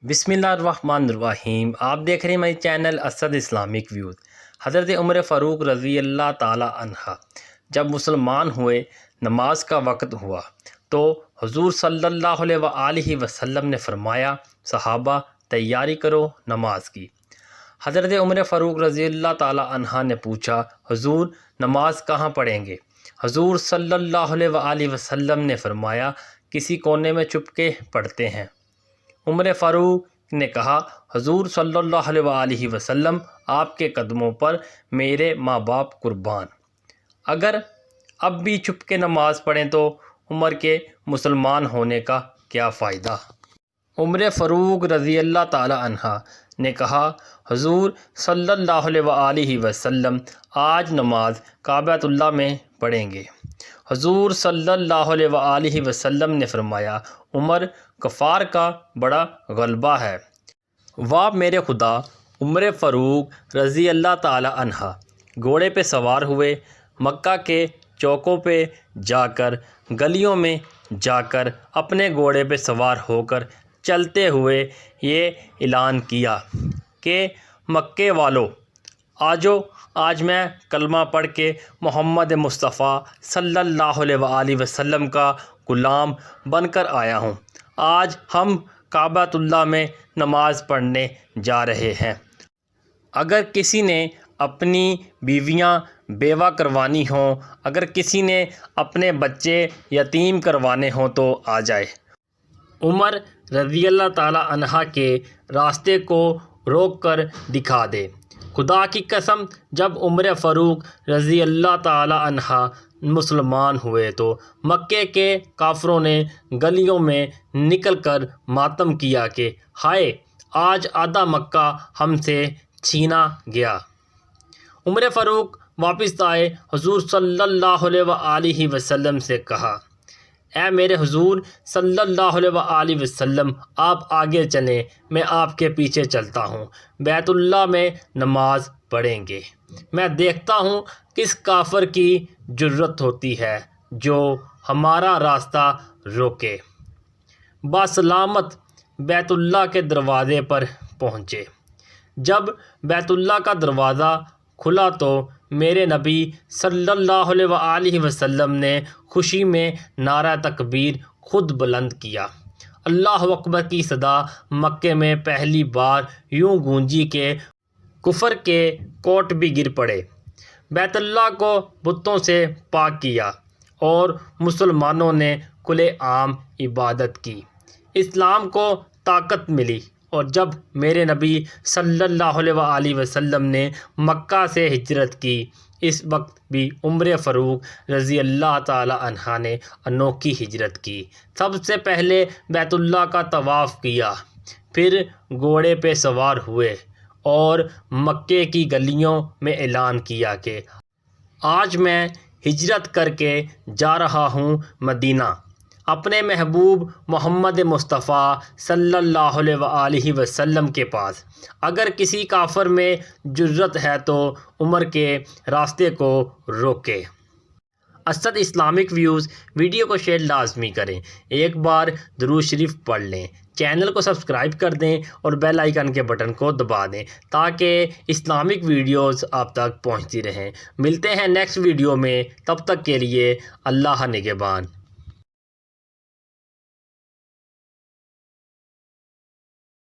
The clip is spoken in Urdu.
بسم اللہ الرحمن الرحیم۔ آپ دیکھ رہے ہیں ہمارے چینل اسد اسلامک ویوز۔ حضرت عمر فاروق رضی اللہ تعالی عنہ جب مسلمان ہوئے، نماز کا وقت ہوا تو حضور صلی اللہ علیہ وآلہ وسلم نے فرمایا، صحابہ تیاری کرو نماز کی۔ حضرت عمر فاروق رضی اللہ تعالی عنہ نے پوچھا، حضور نماز کہاں پڑھیں گے؟ حضور صلی اللہ علیہ وآلہ وسلم نے فرمایا، کسی کونے میں چپ کے پڑھتے ہیں۔ عمر فاروق نے کہا، حضور صلی اللہ علیہ وآلہ وسلم آپ کے قدموں پر میرے ماں باپ قربان۔ اگر اب بھی چپ کے نماز پڑھیں تو عمر کے مسلمان ہونے کا کیا فائدہ؟ عمر فاروق رضی اللہ تعالی عنہ نے کہا، حضور صلی اللہ علیہ وآلہ وسلم آج نماز کعبۃ اللہ میں پڑھیں گے۔ حضور صلی اللہ علیہ وآلہ وسلم نے فرمایا، عمر کفار کا بڑا غلبہ ہے۔ واہ میرے خدا! عمر فاروق رضی اللہ تعالی عنہ گھوڑے پہ سوار ہوئے، مکہ کے چوکوں پہ جا کر، گلیوں میں جا کر، اپنے گھوڑے پہ سوار ہو کر چلتے ہوئے یہ اعلان کیا کہ مکے والو آجو، آج میں کلمہ پڑھ کے محمد مصطفیٰ صلی اللہ علیہ وآلہ وسلم کا غلام بن کر آیا ہوں۔ آج ہم کعبۃ اللہ میں نماز پڑھنے جا رہے ہیں۔ اگر کسی نے اپنی بیویاں بیوہ کروانی ہوں، اگر کسی نے اپنے بچے یتیم کروانے ہوں تو آ جائے۔ عمر رضی اللہ تعالی عنہ کے راستے کو روک کر دکھا دے۔ خدا کی قسم، جب عمر فاروق رضی اللہ تعالی عنہ مسلمان ہوئے تو مکے کے کافروں نے گلیوں میں نکل کر ماتم کیا کہ ہائے، آج آدھا مکہ ہم سے چھینا گیا۔ عمر فاروق واپس آئے، حضور صلی اللہ علیہ وآلہ وسلم سے کہا، اے میرے حضور صلی اللہ علیہ وآلہ وسلم، آپ آگے چلیں، میں آپ کے پیچھے چلتا ہوں، بیت اللہ میں نماز پڑھیں گے۔ میں دیکھتا ہوں کس کافر کی جرأت ہوتی ہے جو ہمارا راستہ روکے۔ بسلامت بیت اللہ کے دروازے پر پہنچے۔ جب بیت اللہ کا دروازہ کھلا تو میرے نبی صلی اللہ علیہ وآلہ وسلم نے خوشی میں نعرہ تکبیر خود بلند کیا۔ اللہ اکبر کی صدا مکے میں پہلی بار یوں گونجی کہ کفر کے کوٹ بھی گر پڑے۔ بیت اللہ کو بتوں سے پاک کیا اور مسلمانوں نے کھلے عام عبادت کی۔ اسلام کو طاقت ملی، اور جب میرے نبی صلی اللہ علیہ وآلہ وسلم نے مکہ سے ہجرت کی، اس وقت بھی عمر فاروق رضی اللہ تعالی عنہ نے انوکھی ہجرت کی۔ سب سے پہلے بیت اللہ کا طواف کیا، پھر گھوڑے پہ سوار ہوئے اور مکے کی گلیوں میں اعلان کیا کہ آج میں ہجرت کر کے جا رہا ہوں مدینہ، اپنے محبوب محمد مصطفیٰ صلی اللہ علیہ وآلہ وسلم کے پاس۔ اگر کسی کافر میں جرأت ہے تو عمر کے راستے کو روکے۔ اسد اسلامک ویوز ویڈیو کو شیئر لازمی کریں، ایک بار درود شریف پڑھ لیں، چینل کو سبسکرائب کر دیں اور بیل آئیکن کے بٹن کو دبا دیں تاکہ اسلامک ویڈیوز آپ تک پہنچتی رہیں۔ ملتے ہیں نیکسٹ ویڈیو میں، تب تک کے لیے اللہ نگہبان۔